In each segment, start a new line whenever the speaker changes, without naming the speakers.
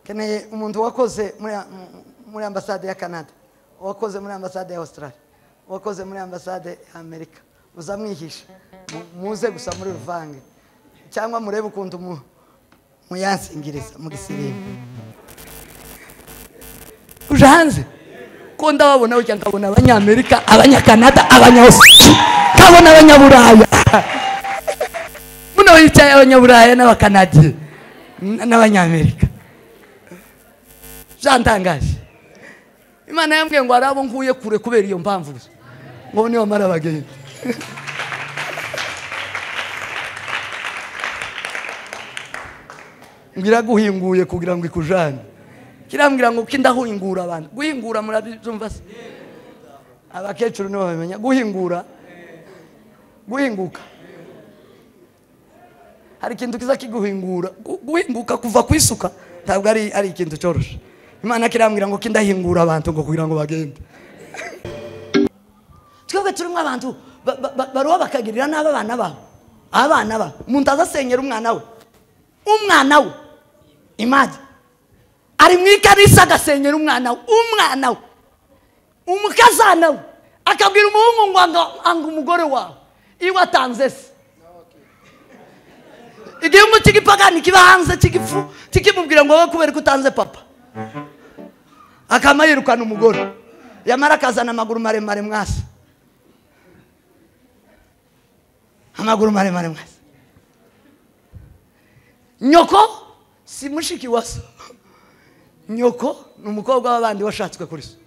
keneye umuntu wakoze muri ambasade ya Canada, wakoze muri ambasade ya Australia, wakoze muri ambasade ya Amerika, uzamwihisha muze gusa muri ruvange cyangwa murebe ukuntu muyansingiriza mu gisirimu ujanze ko ndababona ujya ngabona abanyamerika, abanyakanada, abanyaustralia, kabona abanyaburaya muno yicaye abanyaburaya n'abakanadi n'abanyamerika. Jantangaje Imana yambwiye ngo arabo nkuye kure kubera iyo mpamvu ngo niyo mara bagenda ngira guhinguye kugira ngo ikujane, kirambwira ngo kindahuingura abantu. Guhingura murabyumva se? Abakecuru nibo bamenya guhingura, guhinguka. Hari ikintu kiza kiguhingura, guhinguka kuva kwisuka ntabwo ari ikintu cyoroshe. Imana kirambwira ngo kindahingura abantu ngo kugira ngo bagende. Twebwe turimo abantu baruwa bakagirira n'aba bana babo. Abana ba umuntu azasenyera umwana we imaje ari mwikanisa agasenyera umwana we umukazana we akabwira umuhungu ngo anga umugore wawe iwe atanze se. Igihungu cy'igipagani kiba hanze cy'igifu kikimubwira ngo wowe kubera ko utanze papa, akamayirukana umugore yamara akazana amaguru maremare mwasa, amaguru maremare mwasa. Nyoko si mushiki waso, nyoko ni umukobwa w'abandi washatswe kuri so,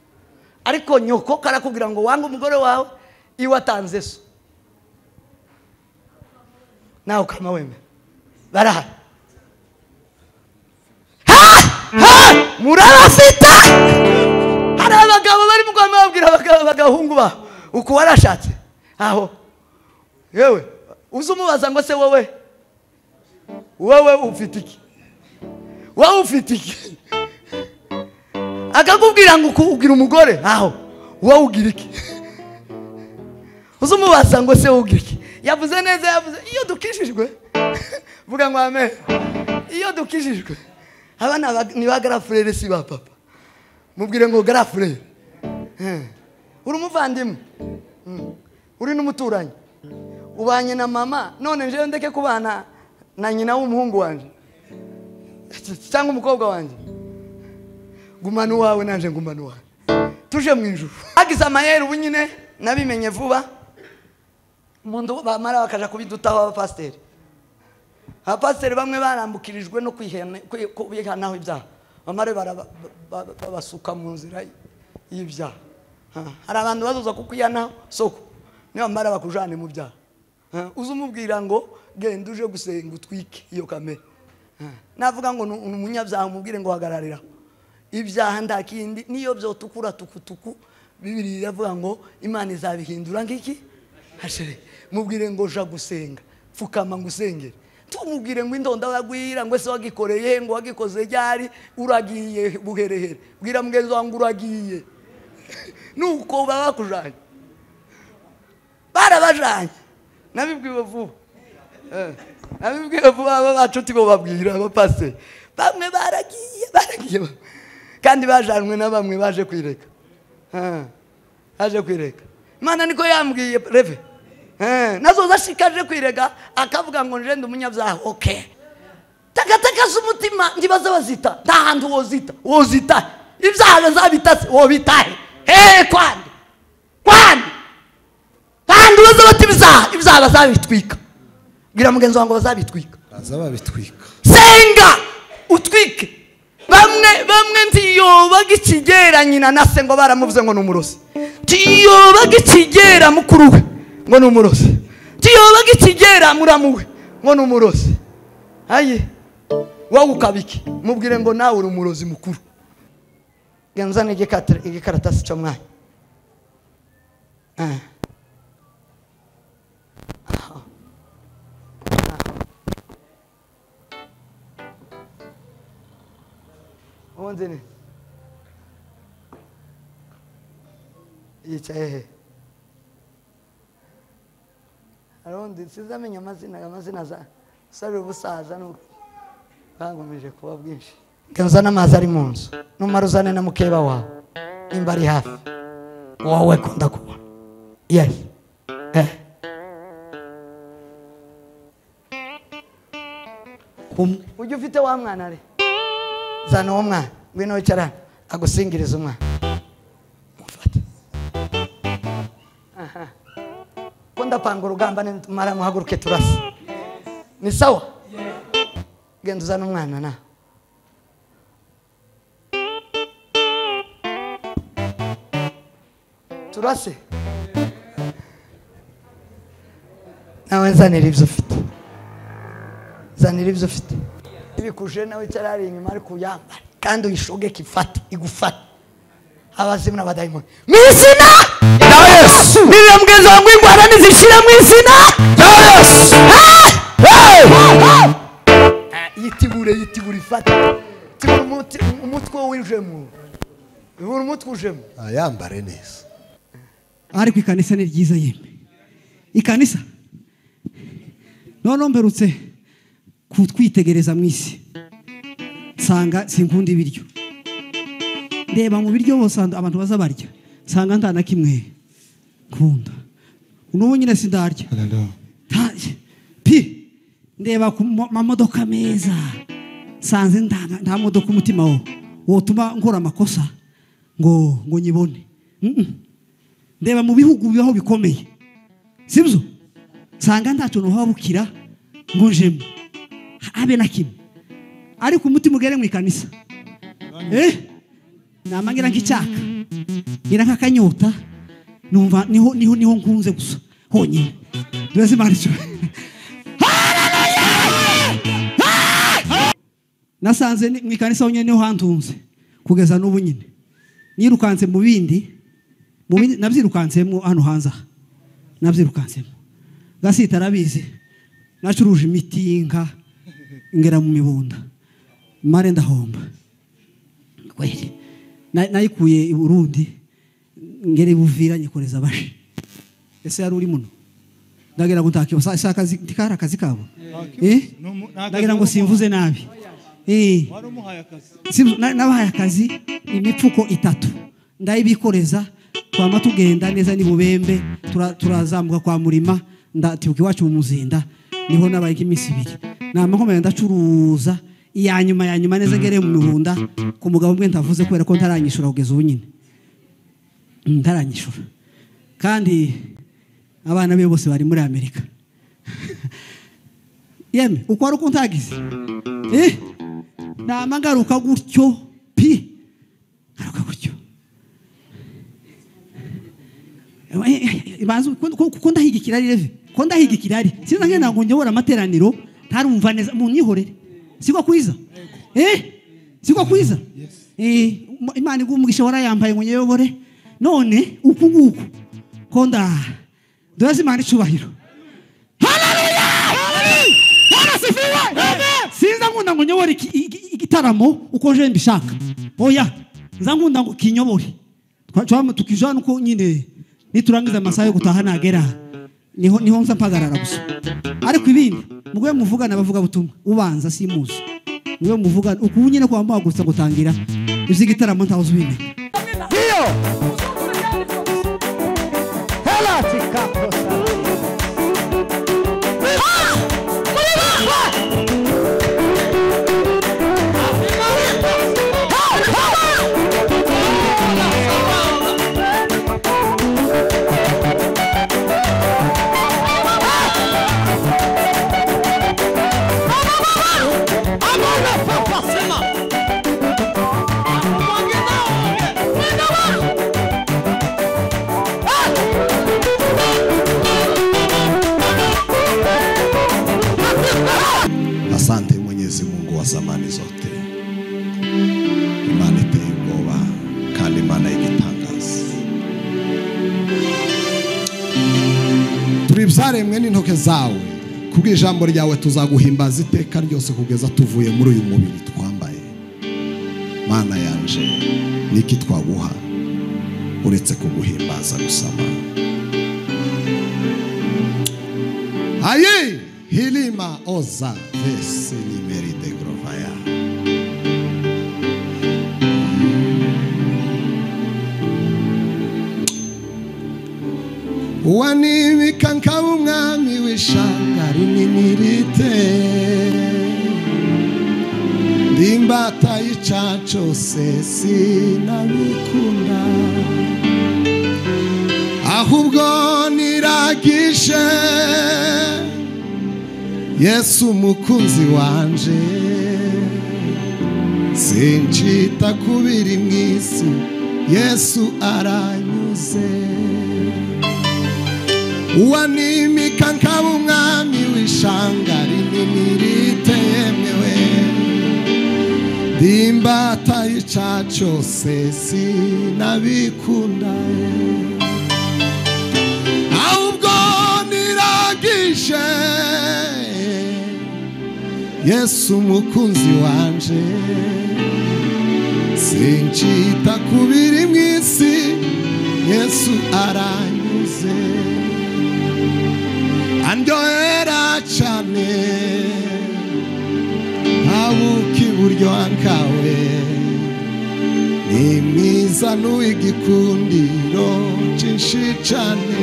ariko nyoko karakubwira ngo wanga umugore wawe iwe atanze so, nawe ukama wemera. Barahari murabafita. Hari abagabo bari mu Rwanda babwira abagahungu ba uko warashatse aho yewe uzumubaza ngo se wowe ufite iki, wowe ufite iki, akakubwira ngo ugira umugore aho wowe ugira iki. Uzumubaza ngo se wowe ugira iki, yavuze neza, yavuze iyo dukishijwe vuga ngo amen. Iyo dukishijwe abana ni ba garafrere si ba papa, mubwire ngo garafrere uri umuvandimwe, uri n'umuturanyi, ubanye na mama, none nje ndeke kubana na nyina w'umuhungu wanje cyangwa umukobwa wanje, gumana wawe nanje ngumana wawe, tuje mu ijuru. Agize amayeri ubu nyine nabimenye vuba, umuntu bamara bakaja kubidutaho abapasteri. Abapasteri bamwe barambukirijwe no kwihanaho ibyaha, bamare babasuka mu nzira y'ibyaha. Hari abantu bazoza kukwihanaho soko niyo bamara bakujane mu byaha. Uzumubwira ngo genda uje gusenga utwike iyo kamera, navuga ngo umunyabyaha umubwire ngo hagararira ibyaha ndakindi niyo byotukura tukutuku. Bibiri iravuga ngo Imana izabihindura ngiki hashere. Mubwire ngo ja gusenga, fukama ngusengere. Tumubwire ngo indonda wagwira ngo se wagikoreye ngo wagikoze ryari uragiye buherehere. Bwira mugenzi wangu uragiye nuko baba kujanye barabajanye. Nabibwiwe vuba nabibwiwe vuba aba bacuti bo babwira abapase bamwe baragiye kandi bajanwe na bamwe baje kwireka. Aje kwireka Imana niko yambwiye reve nazo zashikaje kwirega akavuga ngo nje ndumunyabyaha. Okay, takataka z'umutima ndibaza bazita nta hantu wozita ibyaha zabitase wobitahe kandi bazabati ibyaha bazabitwika. Bwira mugenzi wangu bazabitwika, senga utwike. Bamwe ntiyo bagikigera nyina na se ngo baramuvuze ngo numurozi, tiyo bagikigera mukuru we ngo numurozi, tiyo bagikigera muramuwe ngo numurozi. Aye wowe ukabiki mubwire ngo nawe uri umurozi mukuru. Genzane igikaratasi cyo mwanya Onzene yicaye arondi sizamenya amazina za sari ubusaza no bangumije kuba bwinshi Genzana amazi ari mu nzu numara uzane na mukeba wawe nimba ari hafi wowe kunda kubona. Yes. Ujye ufite wa mwana re zana uwo mwana ngwino wicara agusingiriza umwana mufate. Ko ndapanga urugamba mara muhaguruke turase ni sawa. Genda uzana umwana na turase nawe nzanira ibyo ufite. Zanira ibyo ufite ibikuje nawe cyarari inyuma ari kuyambara kandi uyishoge kifate igufate abazimu n'abadayimoni mu izina rya Yesu. Niyo mbweza ngo ingwara nizishira mu izina rya Yesu. Yitibure ifate umutwe w'injemu ubura umutwe ujemu ayambare neza.
Ariko ikanisa ni ryiza yemwe ikanisa none mberutse kutwitegereza mu isi sanga sinkunda ibiryo ndeba mu biryo bose abantu bazabarya sanga ndana kimwe kunda uno nyine sindarya pi ndeba ku mamodoka meza sanze nta modoka umutima wo tuma nkora amakosa ngo nyibone. Ndeba mu bihugu bibaho bikomeye sibyo sanga ndaco no habukira ngo njemo abe na kimwe ariko umutima ugere mu ikanisa namangira nk'icyaka ngira nk'akanyota numva niho nkunze gusa honyine. Duze maricho nasanze mu ikanisa honyine niho hantunze kugeza n'ubu nyine nirukanze mu bindi nabyirukansemo hano hanze nabyirukansemo gasita arabizi nacuruje imiti y'inka ngera mu mibunda mare ndahomba kweli nayikuye i Burundi ngere buvira nyikoreza bashi ese yari uri muno ndagira gutaka akazi ndikara akazi kabo ndagira ngo simvuze nabi wari umuhaye akazi nabahaye akazi imipfuko 3 ndayibikoreza twama tugenda neza ni Bubembe turazamuka kwa Murima ndatibuka iwacu mu Muzinda niho nabaye imisi 2 namakomeye ndacuruza ya nyuma neza ngere mu mihunda ku mugabo mwe ntavuze kwera ko ntaranyishura kugeza ubu nyine ntaranyishura kandi abana be bose bari muri Amerika. Yeme uko ari kuntagize namagaruka gutyo pi garuka gutyo ibanzu ko ndahigikirari reve ko ndahigikirari sinza ngena ngo njobora amateraniro ntarumva neza mu nyihorere siko kwiza siko kwiza Imana igumugisha warayambaye ngo nyeyobore none uku nguku konda doze Imana icubahiro. Haleluya harasifiwe sinza ngunda ngo nyobore igitaramo uko je mbishaka oya nza ngunda ngo kinyobore twacwa tukijana uko nyine niturangiza amasaha yo gutaha nagera niho nza mpagarara gusa ariko ibindi mugwe muvugana bavuga butumwa ubanza simuzi mugwe muvugana uku nyine kwa mbagutsa gutangira izigitaramo ntazo bime iyo hela tikapo
Asante Mwenyezi Mungu wa zamani zote. Imana iteye ubwoba kandi Imana igitangaza. Turi byaremwe n'intoke zawe kubw'ijambo ryawe tuzaguhimbaza iteka ryose kugeza tuvuye muri uyu mubiri twambaye. Mana yanje niki twaguha uretse kuguhimbaza gusama. Aye Hilima oza vesi nimeri de grovaya. wanimika nkaba umwami w'ishanga rinini rite ndimbata y'ica cyose sinabikunda ahubwo niragishe Yesu umukunzi wanje sinchita kubiri mwisi Yesu aranyuze wanimika nkaba umwami w'ishanga rinini ritemewe ndimbata y'ica cyose sinabikunda ahubwo niragishe Yesu umukunzi wanje sinchita kubiri mwisi Yesu aranyuze andyohera cyane habuki buryo ankawe ni mwiza n'uw'igikundiro cyinshi cyane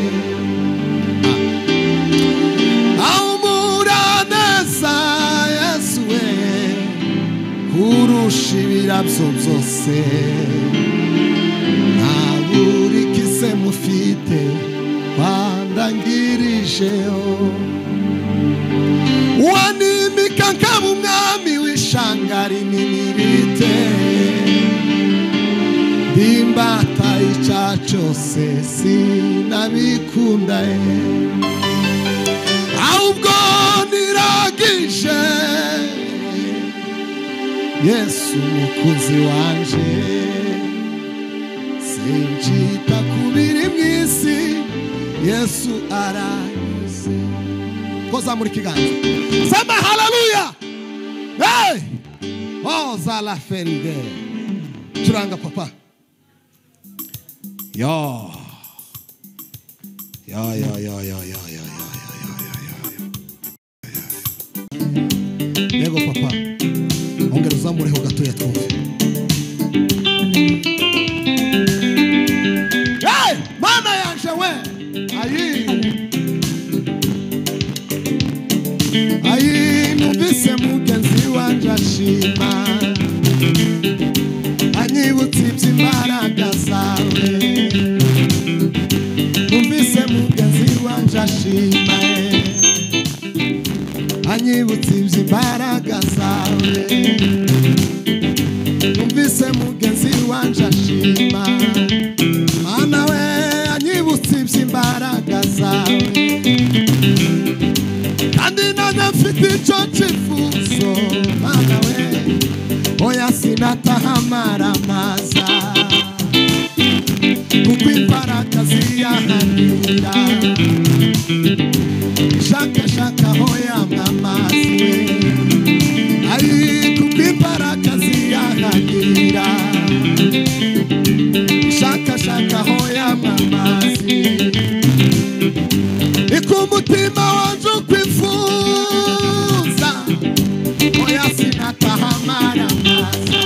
awumuraneza Yesu we kurusha ibirabyo byose nta buri kise mufite bandangirijeho wanimika nkaba umwami w'ishanga rinini rite ndimbata y'ica cyose sinabikunda ahubwo niragishe Yesu umukunzi wanje sinchita kubiri mwisi Yesu aranyuze koza muri kiganza sema haleluya hey oza la feride curanga papa yo yego papa ongera uzamureho gatoya twumve hey mana yanje we ayi numvise mugenzi wanje ashima anyibutse iby'imbaraga zawe numvise mugenzi wanje ashima anyibutse iby'imbaraga zawe numvise mugenzi wanje ashima mana we anyibutse iby'imbaraga zawe kandi nanjye mfite icyo cyifuzo mana we oya sinataha maramaza kuko imbaraga ziyahanira shaka hoya mwamazi we ari kuko imbaraga ziyahanira shaka hoya mwamazi ikumutima wanje ukwifuza oya sinataha maramaza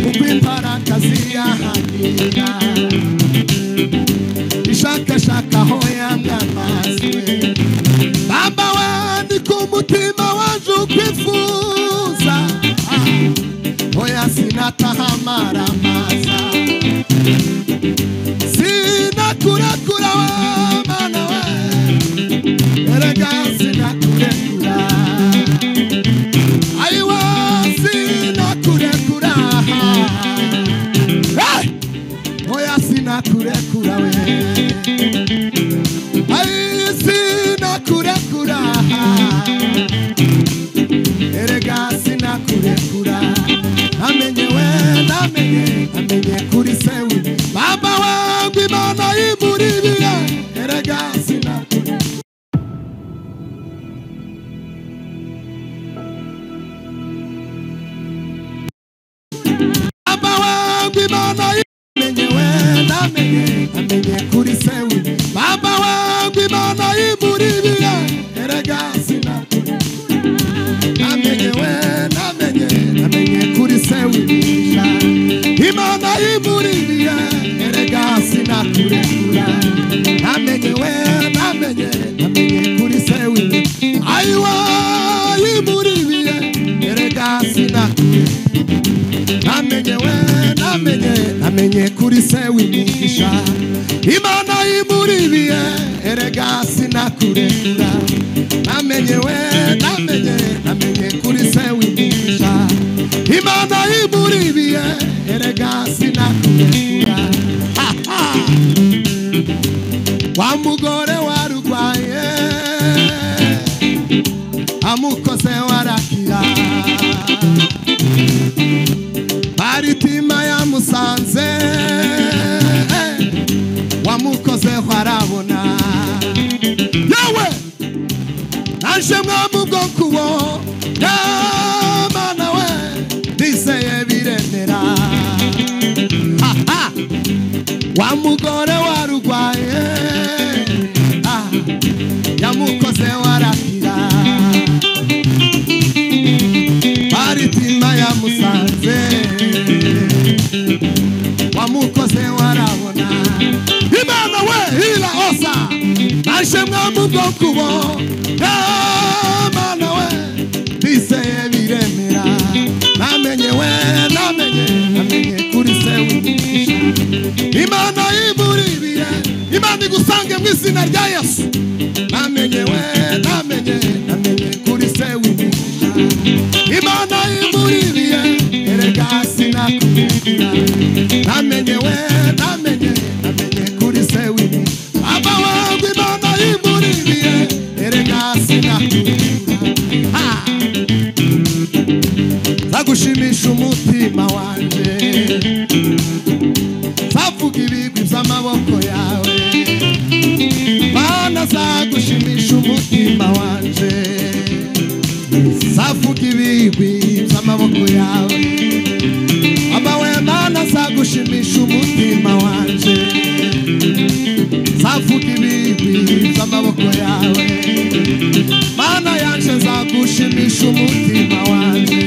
kuko imbaraga ziyahanira shaka hoya mwamazi baba we nikumutima wanje ukwifuza oya sinataha maramaza sinakurakura we mana we erega sinakurekura ayiwa sinakurekura oya sinakurekura we ayi sinakurekura erega sinakurekura namenye we namenye kuri sewe baba wangu imana y'imuribiye erega sinakurekura baba wangu imana namenye kuri sewe baba wangu imana y'imuribiye erega sinakurekura namenye we namenye kuri sewe imana y'imuribiye erega sinakurekura namenye we namenye kuri se w'imi ayiwa yimuribiye erega sinakure namenye we namenye kuri se w'imigisha Imana yimuribiye erega sinakurekura namenye we namenye kuri se w'imigisha Imana yimuribiye erega sinakurekura wa mugore warugwaye amukoze warakira baritima yamusanze wamukoze warabona yawe naje mwamugo kubo Mana we bizeye biremera wa mugore warugwaye yamukoze warakira baritima yamusanze wamukoze warabona Imana we hila osa naje mwamugo kubo Mana we bizeye biremera namenye we namenye kuri se w'imigisha Imana yimuribiye Imana igusange mu izina rya Yesu namenye we namenye kuri se w'imigisha Imana yimuribiye erega sinakurekura namenye we namenye kuri se w'imigisha aba wangu Imana yimuribiye erega sinakurekura zagushimisha umutima wanje zavuga ibigwi by'amaboko yawe Mana zagushimisha umutima wanje zavuga ibigwi by'amaboko yawe abawe Mana zagushimisha umutima wanje zavuga ibigwi by'amaboko yawe Mana yanje zagushimisha umutima wanje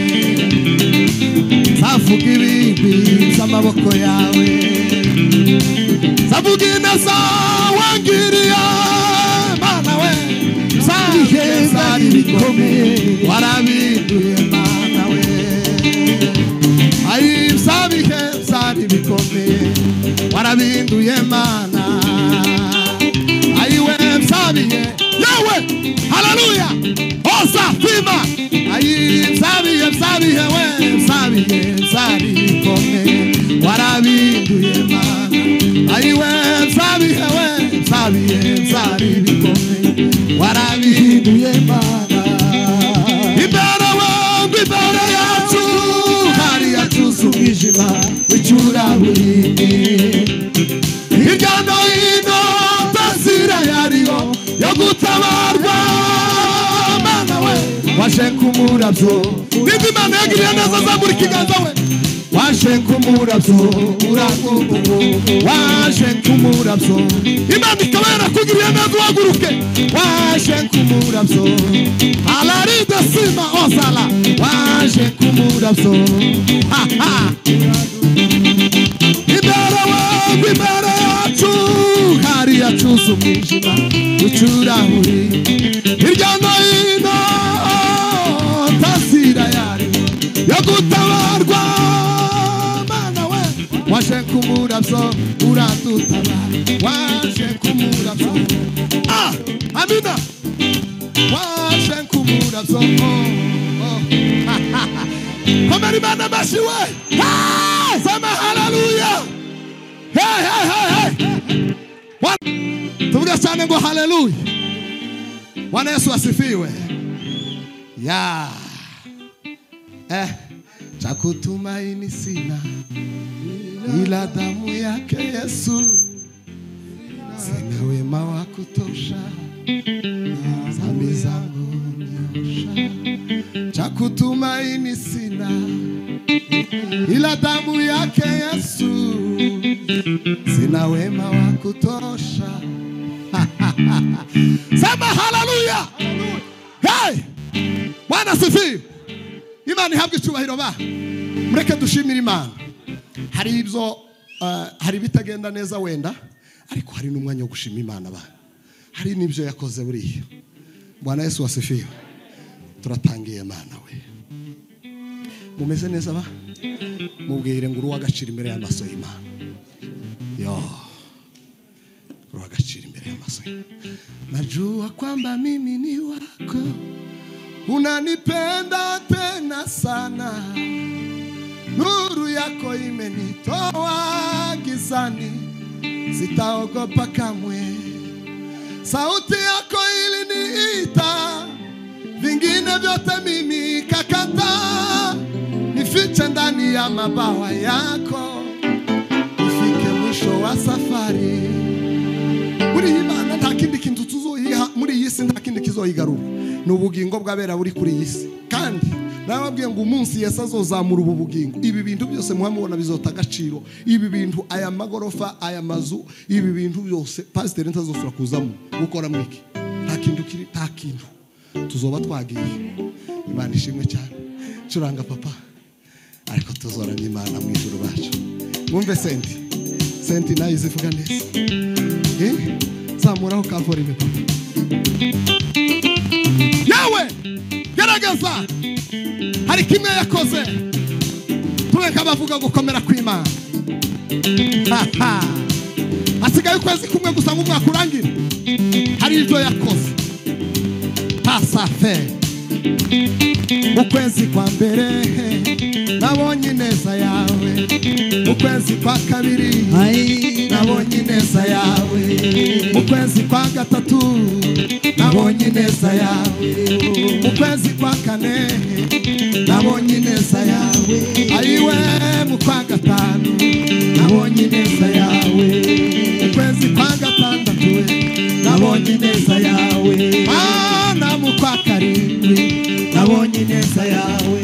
zavuga ibigwi by'amaboko yawe zavuga ineza wangiriye Mana we zabihe zari bikomeye warabinduye Mana we ayi zabihe zari bikomeye warabinduye Mana ayi we zabihe yawe haleluya osa fima ayi zabihe we zabihe zari bikomeye warabinduye Mana ayi we zabihe zari bikomeye warabinduye Mana imbere yacu hari yacuze umwijima w'icuraburindi hirya no hino tazira yariho yo gutabarwa Mana we waje kumurabyo niba Imana yagiriye neza zamura ikiganza we waje kumurabyo uragugu waje kumurabyo Imana ikaba yarakugiriye neza uhaguruke waje kumurabyo alaride sima osala waje kumurabyo imbere yacu hari yacuze umwijima w'icurahuri hirya no hino tazira yariho yo gutabarwa Mana we waje kumurabyo uradutabara waje kumurabyo amina waje kumurabyo komera Imana amashyi we sema haleluya tuvuge cyane ngo haleluya Bwana Yesu asifiwe cha kutumaini sina ila damu yake Yesu sina wema wa kutosha dhambi zangu niosha cha kutumaini sina ila damu yake Yesu sina wema wa kutosha sema haleluya Bwana asifiwe Imana ihabwe icyubahiro ba mureke dushimire Imana hari ibyo hari bitagenda neza wenda ariko hari n'umwanya wo gushima Imana abana. Hari n'ibyo yakoze buriya. Bwana Yesu wasifiwe. Turatangiye Imana we. Mumeze neza ba? Mubwire ngo uruwagacira imbere y'amaso y'Imana. Yo. Uruwagacira imbere y'amaso y'Imana. Najua kwamba mimi ni wako. Unanipenda tena sana. Nuru yako imenitoa gizani. Sitaogopa kamwe. Sauti yako iliniita. Vingine vyote mimi kakata. Nifiche ndani ya mabawa yako. Nifike mwisho wa safari. Muri Imana nta kindi kintu tuzoyiha muri iyi si, nta kindi kizoyigarura. N'ubugingo bw'abera buri kuri iyi si. Kandi nababwiye ngo umunsi Yesu azozamura ubu bugingo, ibi bintu byose muhamubona bizota agaciro. Ibi bintu, aya magorofa, aya mazu, ibi bintu byose pasiteri ntazosura kuzamo gukora mwiki. Nta kintu kiri, nta kintu tuzoba twagiye. Imana ishimwe cyane. Curanga papa, ariko tuzorana Imana mu ijuru bacu. Mwumve senti nayo izivuga neza. Zamuraho kavura ime papa. Yawe gerageza, hari kimwe yakoze. Tureka bavuga gukomera kw'Imana. Asigaye ukwezi kumwe gusa mu mwaka urangira. Hari ibyo yakoze. Pasafe. Ukwezi kwa mbere nabonye neza yawe. Ukwezi kwa kabiri nabonye neza yawe. Ukwezi kwa gatatu nabonye neza yawe. Ukwezi kwa kane nabonye neza yawe. Ayiwe mu kwa gatanu nabonye neza yawe. Ukwezi kwa gatandatu nabonye neza yawe. Mana mu kwa karindwi nabonye neza yawe.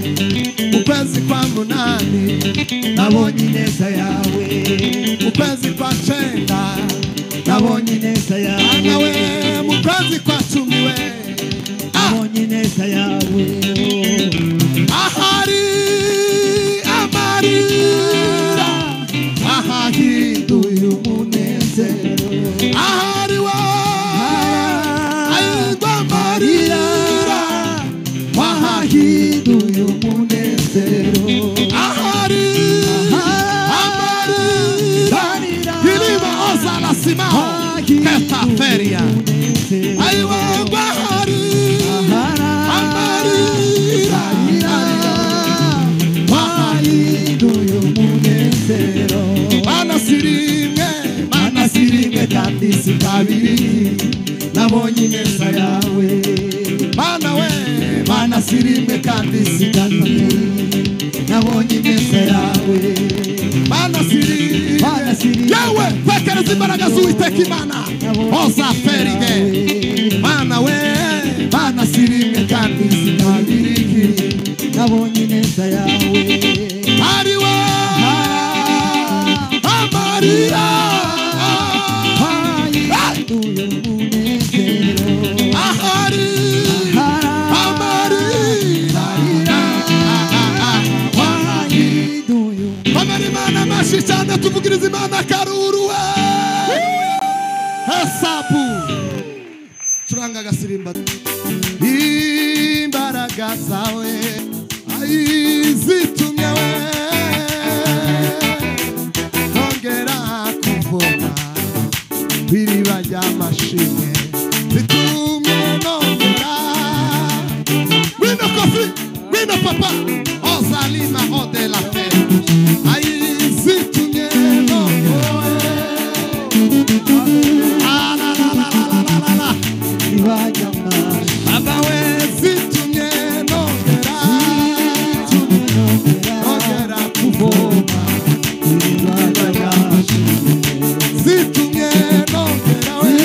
Ukwezi kwa munani nabonye neza yawe. Ukwezi kwa cyenda nabonye neza yawe. Nawe mu kwezi kwa cumi we nabonye neza yawe. Ahari amarira ahahinduye umunezero. Ahari wa ayigwa amarira wahahinduye umunezero. Ahari amarira kilima ozala simao kesta feria. Aywa bahari amarira wahahinduye umunezero. Mana sirimwe kandi si kabiri nabonye neza yawe. Mana we, mana sirimwe kandi si gatatu nabonye neza yawe. Mana sirimwe yawe tekereza imbaraga z'Uwiteka Imana ozaferige. Mana we, mana sirimwe kandi si kabiri nabonye neza yawe. Ariwa amarira wahahinduye umunezero. Ahari amarira wahahinduye. Imana mashi cyane tuvugiriza Imana karuruwe. Hesabu curanga gasirimba. Imbaraga zawe zitumye we ongera kuvoma biriba ry'amashimwe. Zitumye nongera wino kofi wino papa ozalima ode la fe. Zitumye nongera baba we. Zitumye nongera kuvoma zitumye nongera we.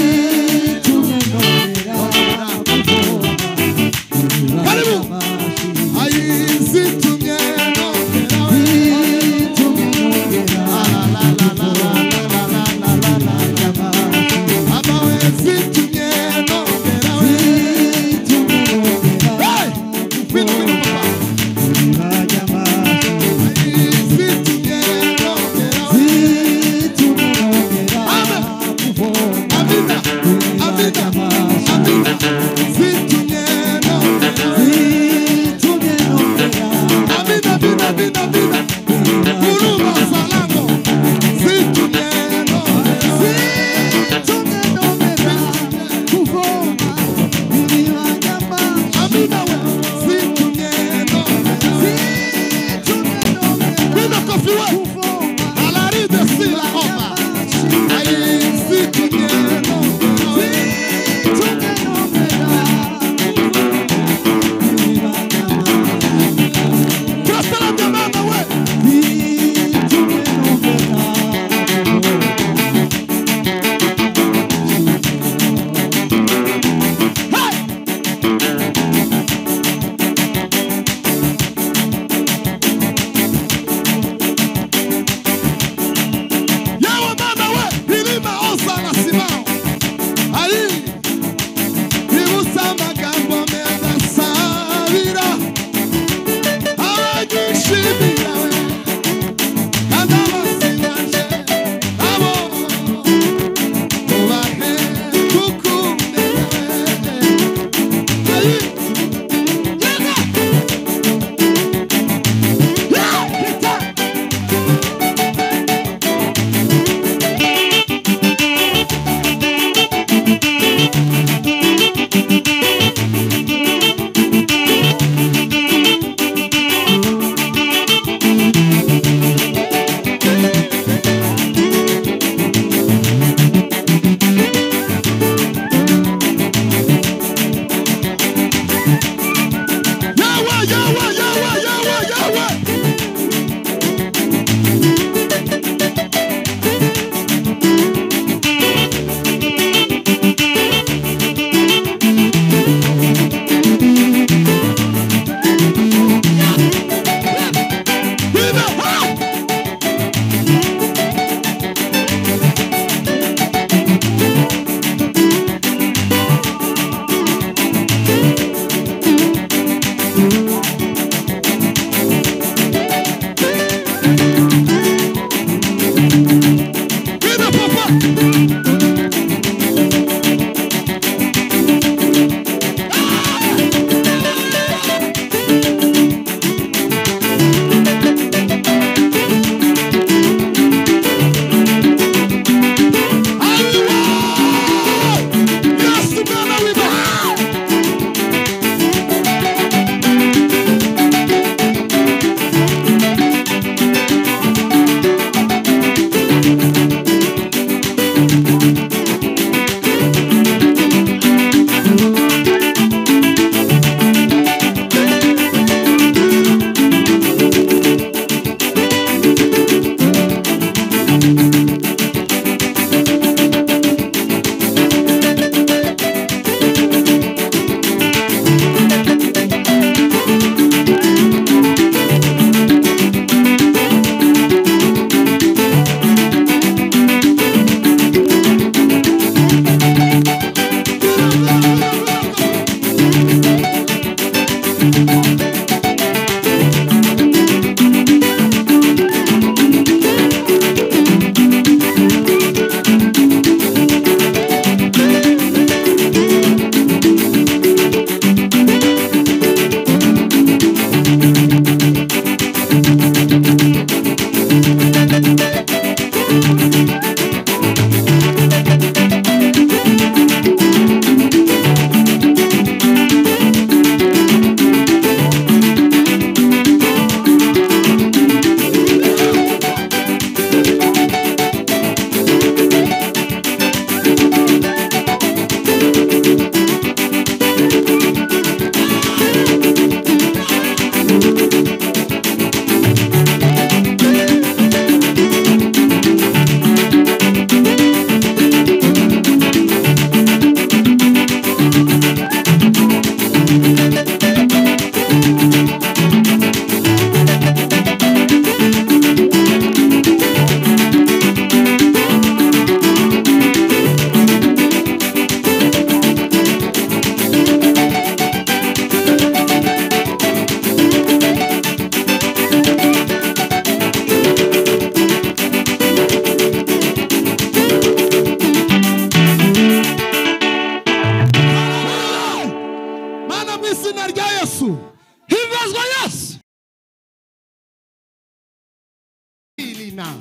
now.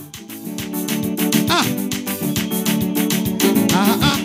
Ah. Ah, ah.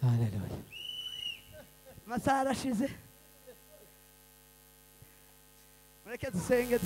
Haleluya. Amasaha arashize. Mureke dusenge.